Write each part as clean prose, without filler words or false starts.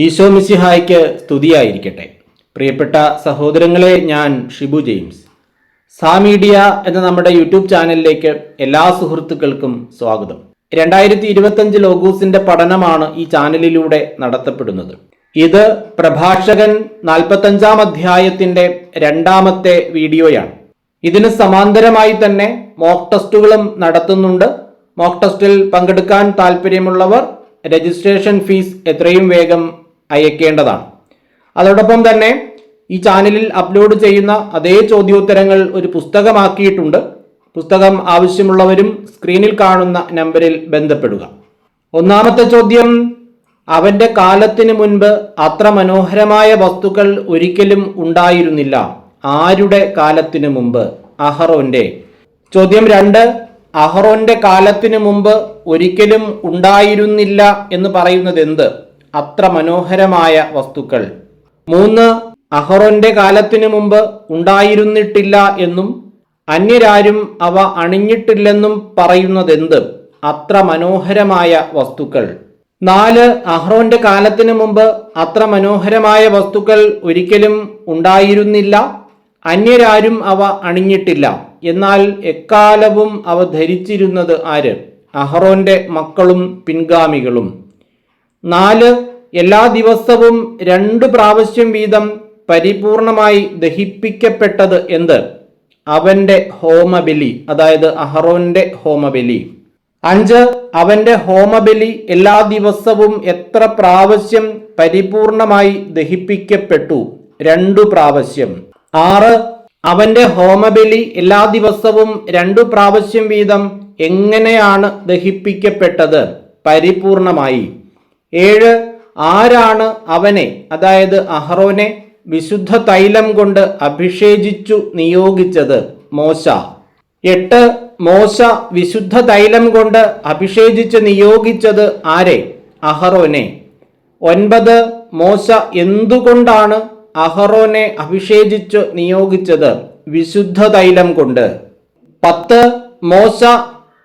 ഈശോ മിശിഹായ്ക്ക് സ്തുതിയായിരിക്കട്ടെ. പ്രിയപ്പെട്ട സഹോദരങ്ങളെ, ഞാൻ ഷിബു ജെയിംസ്. സാമീഡിയ എന്ന നമ്മുടെ യൂട്യൂബ് ചാനലിലേക്ക് എല്ലാ സുഹൃത്തുക്കൾക്കും സ്വാഗതം. 2025 ലോഗോസിന്റെ പഠനമാണ് ഈ ചാനലിലൂടെ നടത്തപ്പെടുന്നത്. ഇത് പ്രഭാഷകൻ 45-ാം അധ്യായത്തിന്റെ 2-ാമത്തെ വീഡിയോയാണ്. ഇതിന് സമാന്തരമായി തന്നെ മോക്ക് ടെസ്റ്റുകളും നടത്തുന്നുണ്ട്. മോക്ക് ടെസ്റ്റിൽ പങ്കെടുക്കാൻ താല്പര്യമുള്ളവർ രജിസ്ട്രേഷൻ ഫീസ് എത്രയും വേഗം അയക്കേണ്ടതാണ്. അതോടൊപ്പം തന്നെ ഈ ചാനലിൽ അപ്ലോഡ് ചെയ്യുന്ന അതേ ചോദ്യോത്തരങ്ങൾ ഒരു പുസ്തകമാക്കിയിട്ടുണ്ട്. പുസ്തകം ആവശ്യമുള്ളവരും സ്ക്രീനിൽ കാണുന്ന നമ്പറിൽ ബന്ധപ്പെടുക. ഒന്നാമത്തെ ചോദ്യം: അവന്റെ കാലത്തിന് മുൻപ് അത്ര മനോഹരമായ വസ്തുക്കൾ ഒരിക്കലും ഉണ്ടായിരുന്നില്ല. ആരുടെ കാലത്തിന് മുമ്പ്? അഹറോന്റെ. ചോദ്യം 2: അഹറോന്റെ കാലത്തിന് മുമ്പ് ഒരിക്കലും ഉണ്ടായിരുന്നില്ല എന്ന് പറയുന്നത് എന്ത്? അത്ര മനോഹരമായ വസ്തുക്കൾ. 3: അഹറോന്റെ കാലത്തിന് മുമ്പ് ഉണ്ടായിരുന്നിട്ടില്ല എന്നും അന്യരാരും അവ അണിഞ്ഞിട്ടില്ലെന്നും പറയുന്നത് എന്ത്? അത്ര മനോഹരമായ വസ്തുക്കൾ. 4: അഹറോന്റെ കാലത്തിന് മുമ്പ് അത്ര മനോഹരമായ വസ്തുക്കൾ ഒരിക്കലും ഉണ്ടായിരുന്നില്ല, അന്യരാരും അവ അണിഞ്ഞിട്ടില്ല. എന്നാൽ എക്കാലവും അവ ധരിച്ചിരുന്നത് ആര്? അഹറോന്റെ മക്കളും പിൻഗാമികളും. 4: എല്ലാ ദിവസവും 2 പ്രാവശ്യം വീതം പരിപൂർണമായി ദഹിപ്പിക്കപ്പെട്ടത് എന്ത്? അവന്റെ ഹോമബലി, അതായത് അഹറോന്റെ ഹോമബലി. 5: അവന്റെ ഹോമബലി എല്ലാ ദിവസവും എത്ര പ്രാവശ്യം പരിപൂർണമായി ദഹിപ്പിക്കപ്പെട്ടു? 2 പ്രാവശ്യം. 6: അവന്റെ ഹോമബലി എല്ലാ ദിവസവും 2 പ്രാവശ്യം വീതം എങ്ങനെയാണ് ദഹിപ്പിക്കപ്പെട്ടത്? പരിപൂർണമായി. 7: ആരാണ് അവനെ, അതായത് അഹറോനെ, വിശുദ്ധ തൈലം കൊണ്ട് അഭിഷേചിച്ചു നിയോഗിച്ചത്? മോശ. 8: മോശ വിശുദ്ധ തൈലം കൊണ്ട് അഭിഷേചിച്ച് നിയോഗിച്ചത് ആരെ? അഹറോനെ. 9: മോശ എന്തുകൊണ്ടാണ് അഹറോനെ അഭിഷേചിച്ച് നിയോഗിച്ചത്? വിശുദ്ധ തൈലം കൊണ്ട്. 10: മോശ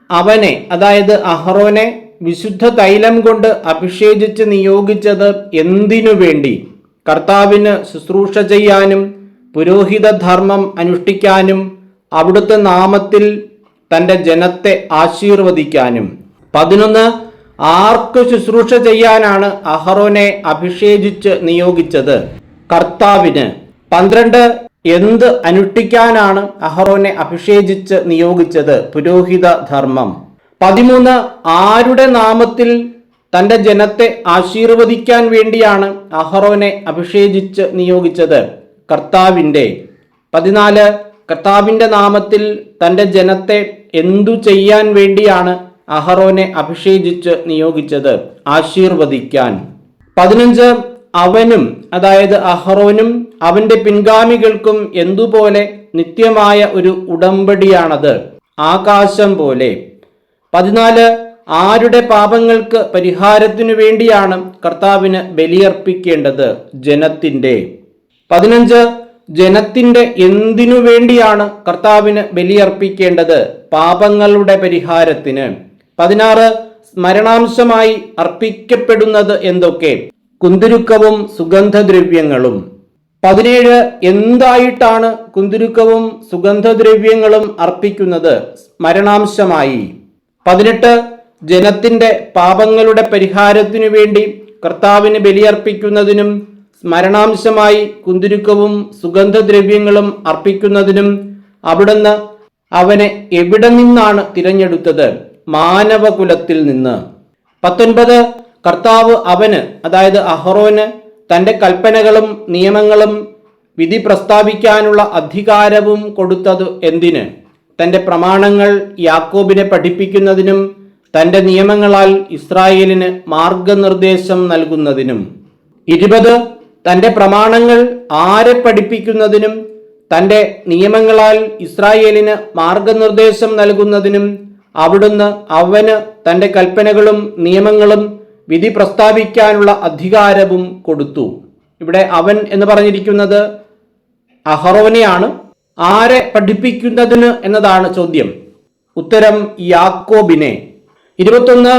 അവനെ, അതായത് അഹറോനെ, വിശുദ്ധ തൈലം കൊണ്ട് അഭിഷേചിച്ച് നിയോഗിച്ചത് എന്തിനു വേണ്ടി? കർത്താവിന് ശുശ്രൂഷ ചെയ്യാനും പുരോഹിത ധർമ്മം അനുഷ്ഠിക്കാനും അവിടുത്തെ നാമത്തിൽ തൻ്റെ ജനത്തെ ആശീർവദിക്കാനും. 11: ആർക്ക് ശുശ്രൂഷ ചെയ്യാനാണ് അഹറോനെ അഭിഷേചിച്ച് നിയോഗിച്ചത്? കർത്താവിന്. 12: എന്ത് അനുഷ്ഠിക്കാനാണ് അഹറോനെ അഭിഷേചിച്ച് നിയോഗിച്ചത്? പുരോഹിത ധർമ്മം. 13: ആരുടെ നാമത്തിൽ തൻ്റെ ജനത്തെ ആശീർവദിക്കാൻ വേണ്ടിയാണ് അഹറോനെ അഭിഷേചിച്ച് നിയോഗിച്ചത്? കർത്താവിൻ്റെ. 14: കർത്താവിൻ്റെ നാമത്തിൽ തൻ്റെ ജനത്തെ എന്തു ചെയ്യാൻ വേണ്ടിയാണ് അഹറോനെ അഭിഷേചിച്ച് നിയോഗിച്ചത്? ആശീർവദിക്കാൻ. 15: അവനും, അതായത് അഹറോനും അവന്റെ പിൻഗാമികൾക്കും എന്തുപോലെ നിത്യമായ ഒരു ഉടമ്പടിയാണത്? ആകാശം പോലെ. 14: ആരുടെ പാപങ്ങൾക്ക് പരിഹാരത്തിനു വേണ്ടിയാണ് കർത്താവിന് ബലിയർപ്പിക്കേണ്ടത്? ജനത്തിൻ്റെ. 15: ജനത്തിന്റെ എന്തിനു വേണ്ടിയാണ് കർത്താവിന് ബലിയർപ്പിക്കേണ്ടത്? പാപങ്ങളുടെ പരിഹാരത്തിന്. 16: സ്മരണാംശമായി അർപ്പിക്കപ്പെടുന്നത് എന്തൊക്കെ? കുന്തുരുക്കവും സുഗന്ധദ്രവ്യങ്ങളും. 17: എന്തായിട്ടാണ് കുന്തുരുക്കവും സുഗന്ധദ്രവ്യങ്ങളും അർപ്പിക്കുന്നത്? സ്മരണാംശമായി. 18: ജനത്തിന്റെ പാപങ്ങളുടെ പരിഹാരത്തിനു വേണ്ടി കർത്താവിന് ബലിയർപ്പിക്കുന്നതിനും സ്മരണാംശമായി കുന്തുരുക്കവും സുഗന്ധദ്രവ്യങ്ങളും അർപ്പിക്കുന്നതിനും അവിടുന്ന് അവനെ എവിടെ നിന്നാണ് തിരഞ്ഞെടുത്തത്? മാനവകുലത്തിൽ നിന്ന്. 19: കർത്താവ് അവന്, അതായത് അഹറോന്, തൻ്റെ കൽപ്പനകളും നിയമങ്ങളും വിധി പ്രസ്താവിക്കാനുള്ള അധികാരവും കൊടുത്തത് എന്തിന്? തൻ്റെ പ്രമാണങ്ങൾ യാക്കോബിനെ പഠിപ്പിക്കുന്നതിനും തൻ്റെ നിയമങ്ങളാൽ ഇസ്രായേലിന് മാർഗനിർദ്ദേശം നൽകുന്നതിനും. 20: തൻ്റെ പ്രമാണങ്ങൾ ആരെ പഠിപ്പിക്കുന്നതിനും തൻ്റെ നിയമങ്ങളാൽ ഇസ്രായേലിന് മാർഗനിർദ്ദേശം നൽകുന്നതിനും അവിടുന്ന് അവന് തൻ്റെ കൽപ്പനകളും നിയമങ്ങളും വിധി പ്രസ്താവിക്കാനുള്ള അധികാരവും കൊടുത്തു. ഇവിടെ അവൻ എന്ന് പറഞ്ഞിരിക്കുന്നത് അഹറോനെയാണ്. ആരെ പഠിപ്പിക്കുന്നതിന് എന്നതാണ് ചോദ്യം. ഉത്തരം: യാക്കോബിനെ. 21: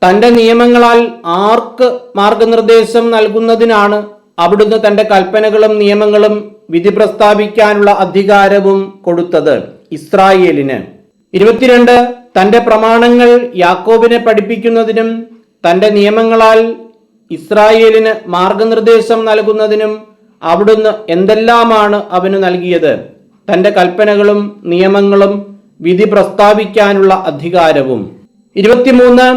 തന്റെ നിയമങ്ങളാൽ ആർക്ക് മാർഗനിർദ്ദേശം നൽകുന്നതിനാണ് അവിടുന്ന് തന്റെ കൽപ്പനകളും നിയമങ്ങളും വിധി പ്രസ്താവിക്കാനുള്ള അധികാരവും കൊടുത്തത് ഇസ്രായേലിന്. 22 തന്റെ പ്രമാണങ്ങൾ യാക്കോബിനെ പഠിപ്പിക്കുന്നതിനും തന്റെ നിയമങ്ങളാൽ ഇസ്രായേലിന് മാർഗനിർദ്ദേശം നൽകുന്നതിനും അവിടുന്ന് എന്തെല്ലാമാണ് അവന് നൽകിയത്? തന്റെ കൽപ്പനകളും നിയമങ്ങളും വിധി പ്രസ്താവിക്കാനുള്ള അധികാരവും. 23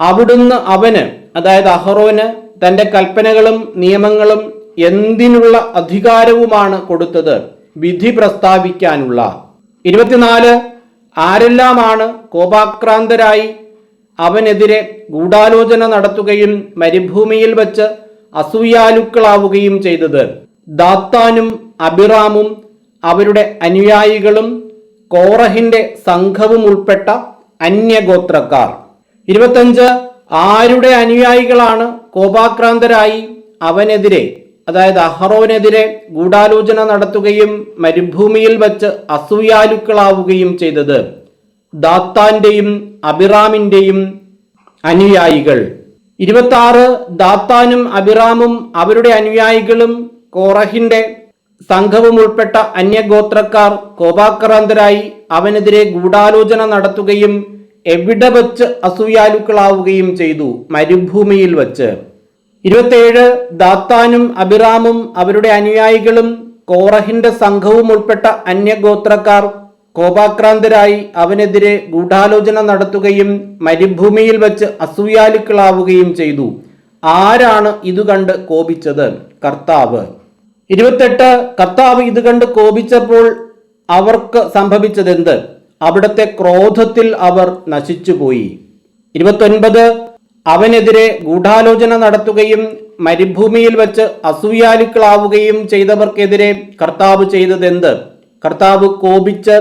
അവിടുന്ന് അവന്, അതായത് അഹറോന്, തന്റെ കൽപ്പനകളും നിയമങ്ങളും എന്തിനുള്ള അധികാരവുമാണ് കൊടുത്തത്? വിധി പ്രസ്താവിക്കാനുള്ള. 24 ആരെല്ലാമാണ് കോപാക്രാന്തരായി അവനെതിരെ ഗൂഢാലോചന നടത്തുകയും മരുഭൂമിയിൽ വച്ച് അസൂയാലുക്കളാവുകയും ചെയ്തത്? ദാത്താനും അബിറാമും അവരുടെ അനുയായികളും കോറഹിന്റെ സംഘവും ഉൾപ്പെട്ട അന്യഗോത്രക്കാർ. 25 ആരുടെ അനുയായികളാണ് കോപാക്രാന്തരായി അവനെതിരെ, അതായത് അഹറോനെതിരെ ഗൂഢാലോചന നടത്തുകയും മരുഭൂമിയിൽ വച്ച് അസൂയാലുക്കളാവുകയും ചെയ്തത്? ദാത്താന്റെയും അബിറാമിന്റെയും അനുയായികൾ. 26 ദാത്താനും അബിറാമും അവരുടെ അനുയായികളും കോറഹിന്റെ സംഘവും ഉൾപ്പെട്ട അന്യഗോത്രക്കാർ കോപാക്രാന്തരായി അവനെതിരെ ഗൂഢാലോചന നടത്തുകയും എവിടെ വച്ച് അസൂയാലുക്കളാവുകയും ചെയ്തു? മരുഭൂമിയിൽ വച്ച്. 27 ദാത്താനും അബിറാമും അവരുടെ അനുയായികളും കോറഹിന്റെ സംഘവും ഉൾപ്പെട്ട അന്യഗോത്രക്കാർ കോപാക്രാന്തരായി അവനെതിരെ ഗൂഢാലോചന നടത്തുകയും മരുഭൂമിയിൽ വച്ച് അസൂയാലുക്കളാവുകയും ചെയ്തു. ആരാണ് ഇത് കണ്ട് കോപിച്ചത്? കർത്താവ്. 28 കർത്താവ് ഇത് കണ്ട് കോപിച്ചപ്പോൾ അവർക്ക് സംഭവിച്ചതെന്ത്? അവിടുത്തെ ക്രോധത്തിൽ അവർ നശിച്ചുപോയി. 29 അവനെതിരെ ഗൂഢാലോചന നടത്തുകയും മരുഭൂമിയിൽ വച്ച് അസൂയാലുക്കളാവുകയും ചെയ്തവർക്കെതിരെ കർത്താവ് ചെയ്തതെന്ത്? കർത്താവ് കോപിച്ച്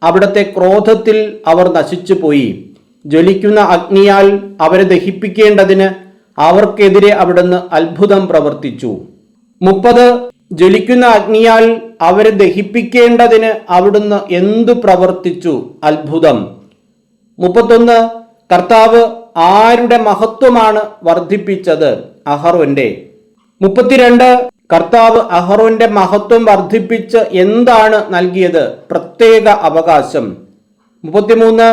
അവിടുത്തെ ക്രോധത്തിൽ അവർ നശിച്ചുപോയി. ജ്വലിക്കുന്ന അഗ്നിയാൽ അവരെ ദഹിപ്പിക്കേണ്ടതിന് അവർക്കെതിരെ അവിടുന്ന് അത്ഭുതം പ്രവർത്തിച്ചു. 30 ജ്വലിക്കുന്ന അഗ്നിയാൽ അവരെ ദഹിപ്പിക്കേണ്ടതിന് അവിടുന്ന് എന്തു പ്രവർത്തിച്ചു? അത്ഭുതം. 31 കർത്താവ് ആരുടെ മഹത്വമാണ് വർദ്ധിപ്പിച്ചത്? അഹറോന്റെ. 32 കർത്താവ് അഹറോന്റെ മഹത്വം വർദ്ധിപ്പിച്ച് എന്താണ് നൽകിയത്? പ്രത്യേക അവകാശം. 33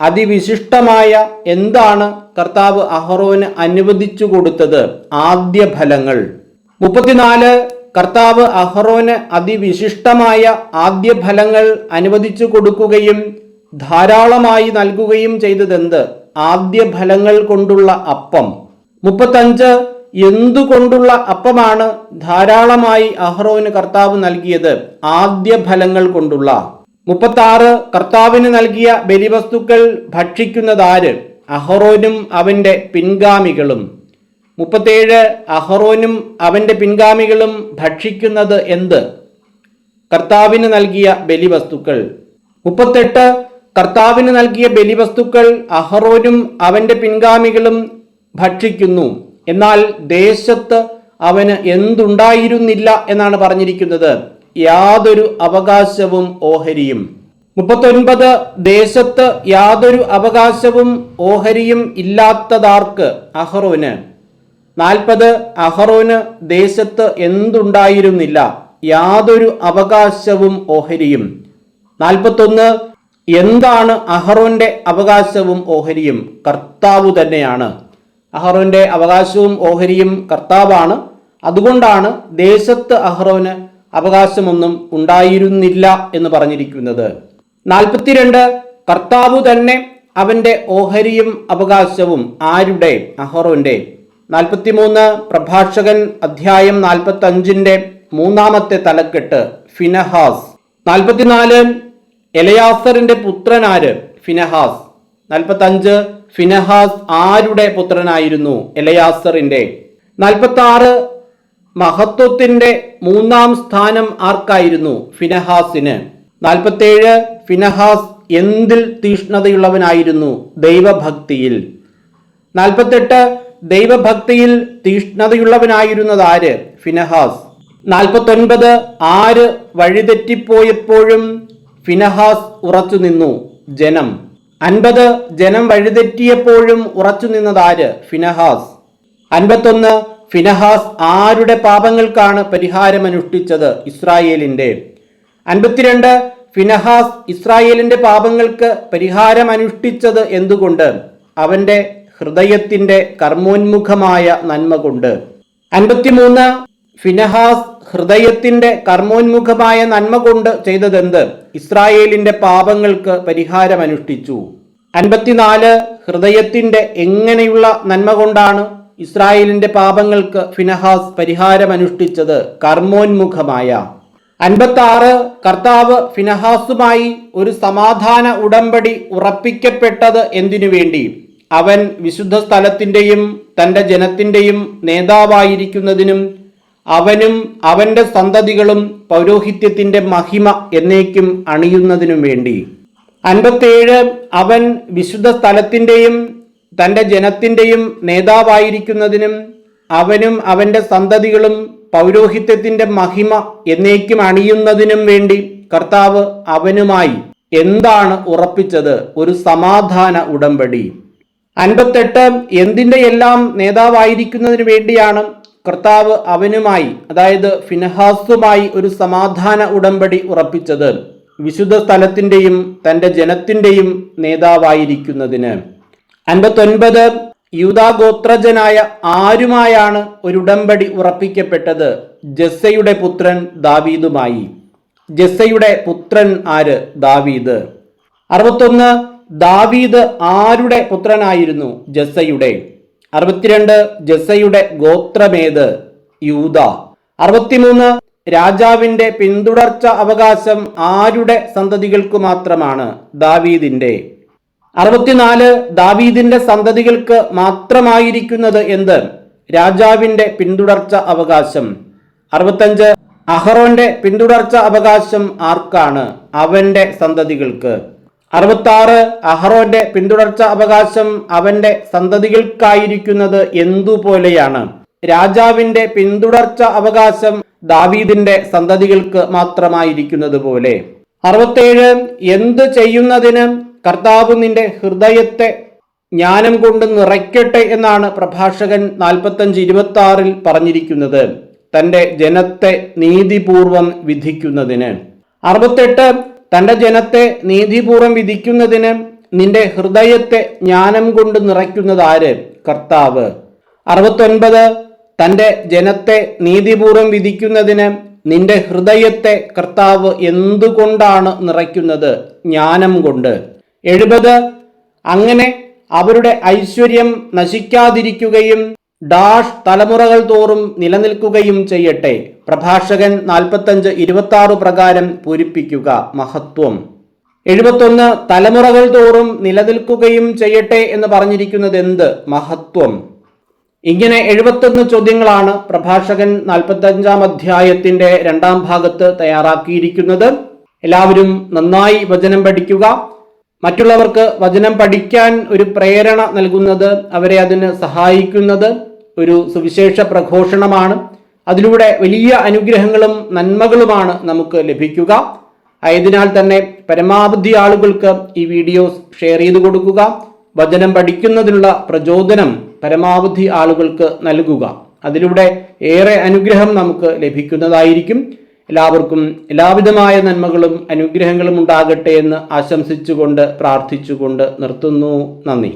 അതിവിശിഷ്ടമായ എന്താണ് കർത്താവ് അഹറോന് അനുവദിച്ചു കൊടുത്തത്? ആദ്യ ഫലങ്ങൾ. 34 കർത്താവ് അഹറോന് അതിവിശിഷ്ടമായ ആദ്യ ഫലങ്ങൾ അനുവദിച്ചു കൊടുക്കുകയും ധാരാളമായി നൽകുകയും ചെയ്തതെന്ത്? ആദ്യ ഫലങ്ങൾ കൊണ്ടുള്ള അപ്പം. 35 എന്തുകൊണ്ടുള്ള അപ്പമാണ് ധാരാളമായി അഹറോന് കർത്താവ് നൽകിയത്? ആദ്യ ഫലങ്ങൾ കൊണ്ടുള്ള. 36 കർത്താവിന് നൽകിയ ബലിവസ്തുക്കൾ ഭക്ഷിക്കുന്നതാര്? അഹറോനും അവന്റെ പിൻഗാമികളും. 37 അഹറോനും അവന്റെ പിൻഗാമികളും ഭക്ഷിക്കുന്നത് എന്ത്? കർത്താവിന് നൽകിയ ബലിവസ്തുക്കൾ. 38 കർത്താവിന് നൽകിയ ബലിവസ്തുക്കൾ അഹറോനും അവന്റെ പിൻഗാമികളും ഭക്ഷിക്കുന്നു. എന്നാൽ ദേശത്ത് അവന് എന്തുണ്ടായിരുന്നില്ല എന്നാണ് പറഞ്ഞിരിക്കുന്നത്? യാതൊരു അവകാശവും ഓഹരിയും. 39 ദേശത്ത് യാതൊരു അവകാശവും ഓഹരിയും ഇല്ലാത്തതാർക്ക്? അഹറോന്. 40 അഹറോന് ദേശത്ത് എന്തുണ്ടായിരുന്നില്ല? യാതൊരു അവകാശവും ഓഹരിയും. 41 എന്താണ് അഹറോന്റെ അവകാശവും ഓഹരിയും? കർത്താവ് തന്നെയാണ്. അഹറോന്റെ അവകാശവും ഓഹരിയും കർത്താവാണ്. അതുകൊണ്ടാണ് ദേശത്ത് അഹറോന് അവകാശമൊന്നും ഉണ്ടായിരുന്നില്ല എന്ന് പറഞ്ഞിരിക്കുന്നത്. 42 കർത്താവ് തന്നെ അവന്റെ ഓഹരിയും അവകാശവും. ആരുടെ? അഹറോന്റെ. 43 പ്രഭാഷകൻ അധ്യായം 45 മൂന്നാമത്തെ തലക്കെട്ട് ഫിനഹാസ്. 44 എലയാസറിന്റെ പുത്രനാര്? ഫിനഹാസ്. 45 ഫിനഹാസ് ആരുടെ പുത്രനായിരുന്നു? എലയാസറിന്റെ. 46 മഹത്വത്തിന്റെ മൂന്നാം സ്ഥാനം ആർക്കായിരുന്നു? ഫിനഹാസിന്. 47 ഫിനഹാസ് എന്തിൽ തീഷ്ണതയുള്ളവനായിരുന്നു? ദൈവഭക്തിയിൽ. 48 ദൈവഭക്തിയിൽ തീഷ്ണതയുള്ളവനായിരുന്നത് ആര്? ഫിനഹാസ്. 49 ആര് വഴിതെറ്റിപ്പോയപ്പോഴും ഫിനഹാസ് ഉറച്ചു നിന്നു? ജനം. 50 ജനം വഴിതെറ്റിയപ്പോഴും ഉറച്ചു നിന്നതാര്? ഫിനഹാസ്. 51 ഫിനഹാസ് ആരുടെ പാപങ്ങൾക്കാണ് പരിഹാരമനുഷ്ഠിച്ചത്? ഇസ്രായേലിന്റെ. 52 ഫിനഹാസ് ഇസ്രായേലിന്റെ പാപങ്ങൾക്ക് പരിഹാരമനുഷ്ഠിച്ചത് എന്തുകൊണ്ട്? അവന്റെ ഹൃദയത്തിന്റെ കർമ്മോന്മുഖമായ നന്മ കൊണ്ട്. 53 ഫിനഹാസ് ഹൃദയത്തിന്റെ കർമ്മോന്മുഖമായ നന്മ കൊണ്ട് ചെയ്തതെന്ത്? ഇസ്രായേലിന്റെ പാപങ്ങൾക്ക് പരിഹാരമനുഷ്ഠിച്ചു. 54 ഹൃദയത്തിന്റെ എങ്ങനെയുള്ള നന്മ കൊണ്ടാണ് ഇസ്രായേലിന്റെ പാപങ്ങൾക്ക് ഫിനഹാസ് പരിഹാരമനുഷ്ഠിച്ചത്? കർമ്മോന്മുഖമായ. 56 കർത്താവ് ഫിനഹാസുമായി ഒരു സമാധാന ഉടമ്പടി ഉറപ്പിക്കപ്പെട്ടത് എന്തിനു വേണ്ടി? അവൻ വിശുദ്ധ സ്ഥലത്തിന്റെയും തന്റെ ജനത്തിന്റെയും നേതാവായിരിക്കുന്നതിനും അവനും അവന്റെ സന്തതികളും പൗരോഹിത്യത്തിന്റെ മഹിമ എന്നേക്കും അണിയുന്നതിനും വേണ്ടി. 57 അവൻ വിശുദ്ധ സ്ഥലത്തിന്റെയും തന്റെ ജനത്തിന്റെയും നേതാവായിരിക്കുന്നതിനും അവനും അവന്റെ സന്തതികളും പൗരോഹിത്യത്തിന്റെ മഹിമ എന്നേക്കും അണിയുന്നതിനും വേണ്ടി കർത്താവ് അവനുമായി എന്താണ് ഉറപ്പിച്ചത്? ഒരു സമാധാന ഉടമ്പടി. 58 എന്തിന്റെ എല്ലാം നേതാവായിരിക്കുന്നതിന് വേണ്ടിയാണ് കർത്താവ് അവനുമായി, അതായത് ഫിനഹാസുമായി ഒരു സമാധാന ഉടമ്പടി ഉറപ്പിച്ചത്? വിശുദ്ധ സ്ഥലത്തിന്റെയും തന്റെ ജനത്തിന്റെയും നേതാവായിരിക്കുന്നതിന്. 59 യൂദാഗോത്രജനായ ആരുമായാണ് ഒരു ഉടമ്പടി ഉറപ്പിക്കപ്പെട്ടത്? ജസ്സയുടെ പുത്രൻ ദാവീദുമായി. ജസ്സയുടെ പുത്രൻ ആര്? ദാവീദ്. 61 ദാവീദ് ആരുടെ പുത്രനായിരുന്നു? ജസ്സയുടെ. 62 ജസ്സയുടെ ഗോത്രമേത്? യൂദ. 63 രാജാവിന്റെ പിന്തുടർച്ച അവകാശം ആരുടെ സന്തതികൾക്കു മാത്രമാണ്? ദാവീദിന്റെ. 64 ദാവീദിന്റെ സന്തതികൾക്ക് മാത്രമായിരിക്കുന്നത് എന്ത്? രാജാവിന്റെ പിന്തുടർച്ച അവകാശം. 65 അഹറോന്റെ പിന്തുടർച്ച അവകാശം ആർക്കാണ്? അവന്റെ സന്തതികൾക്ക്. 66 അഹറോന്റെ പിന്തുടർച്ച അവകാശം അവന്റെ സന്തതികൾക്കായിരിക്കുന്നത് എന്തുപോലെയാണ്? രാജാവിന്റെ പിന്തുടർച്ച അവകാശം ദാവീദിന്റെ സന്തതികൾക്ക് മാത്രമായിരിക്കുന്നത് പോലെ. 67 എന്ത് ചെയ്യുന്നതിന് കർത്താവ് നിന്റെ ഹൃദയത്തെ ജ്ഞാനം കൊണ്ട് നിറയ്ക്കട്ടെ എന്നാണ് പ്രഭാഷകൻ 45:26 പറഞ്ഞിരിക്കുന്നത്? തന്റെ ജനത്തെ നീതിപൂർവം വിധിക്കുന്നതിന്. 68 തന്റെ ജനത്തെ നീതിപൂർവം വിധിക്കുന്നതിന് നിന്റെ ഹൃദയത്തെ ജ്ഞാനം കൊണ്ട് നിറയ്ക്കുന്നത് ആര്? കർത്താവ്. 69 തന്റെ ജനത്തെ നീതിപൂർവം വിധിക്കുന്നതിന് നിന്റെ ഹൃദയത്തെ കർത്താവ് എന്തുകൊണ്ടാണ് നിറയ്ക്കുന്നത്? ജ്ഞാനം കൊണ്ട്. 70 അങ്ങനെ അവരുടെ ഐശ്വര്യം നശിക്കാതിരിക്കുകയും തലമുറകൾ തോറും നിലനിൽക്കുകയും ചെയ്യട്ടെ. പ്രഭാഷകൻ 45:26 പ്രകാരം പൂരിപ്പിക്കുക. മഹത്വം. 71 തലമുറകൾ തോറും നിലനിൽക്കുകയും ചെയ്യട്ടെ എന്ന് പറഞ്ഞിരിക്കുന്നത് എന്ത്? മഹത്വം. ഇങ്ങനെ 71 ചോദ്യങ്ങളാണ് പ്രഭാഷകൻ 45-ാം അധ്യായത്തിന്റെ 2-ാം ഭാഗത്ത് തയ്യാറാക്കിയിരിക്കുന്നത്. എല്ലാവരും നന്നായി വചനം പഠിക്കുക. മറ്റുള്ളവർക്ക് വചനം പഠിക്കാൻ ഒരു പ്രേരണ നൽകുന്നത്, അവരെ അതിന് സഹായിക്കുന്നത് ഒരു സുവിശേഷ പ്രഘോഷണമാണ്. അതിലൂടെ വലിയ അനുഗ്രഹങ്ങളും നന്മകളുമാണ് നമുക്ക് ലഭിക്കുക. ആയതിനാൽ തന്നെ പരമാവധി ആളുകൾക്ക് ഈ വീഡിയോസ് ഷെയർ ചെയ്തു കൊടുക്കുക. വചനം പഠിക്കുന്നതിനുള്ള പ്രചോദനം പരമാവധി ആളുകൾക്ക് നൽകുക. അതിലൂടെ ഏറെ അനുഗ്രഹം നമുക്ക് ലഭിക്കുന്നതായിരിക്കും. എല്ലാവർക്കും എല്ലാവിധമായ നന്മകളും അനുഗ്രഹങ്ങളും ഉണ്ടാകട്ടെ എന്ന് ആശംസിച്ചുകൊണ്ട് പ്രാർത്ഥിച്ചുകൊണ്ട് നിർത്തുന്നു. നന്ദി.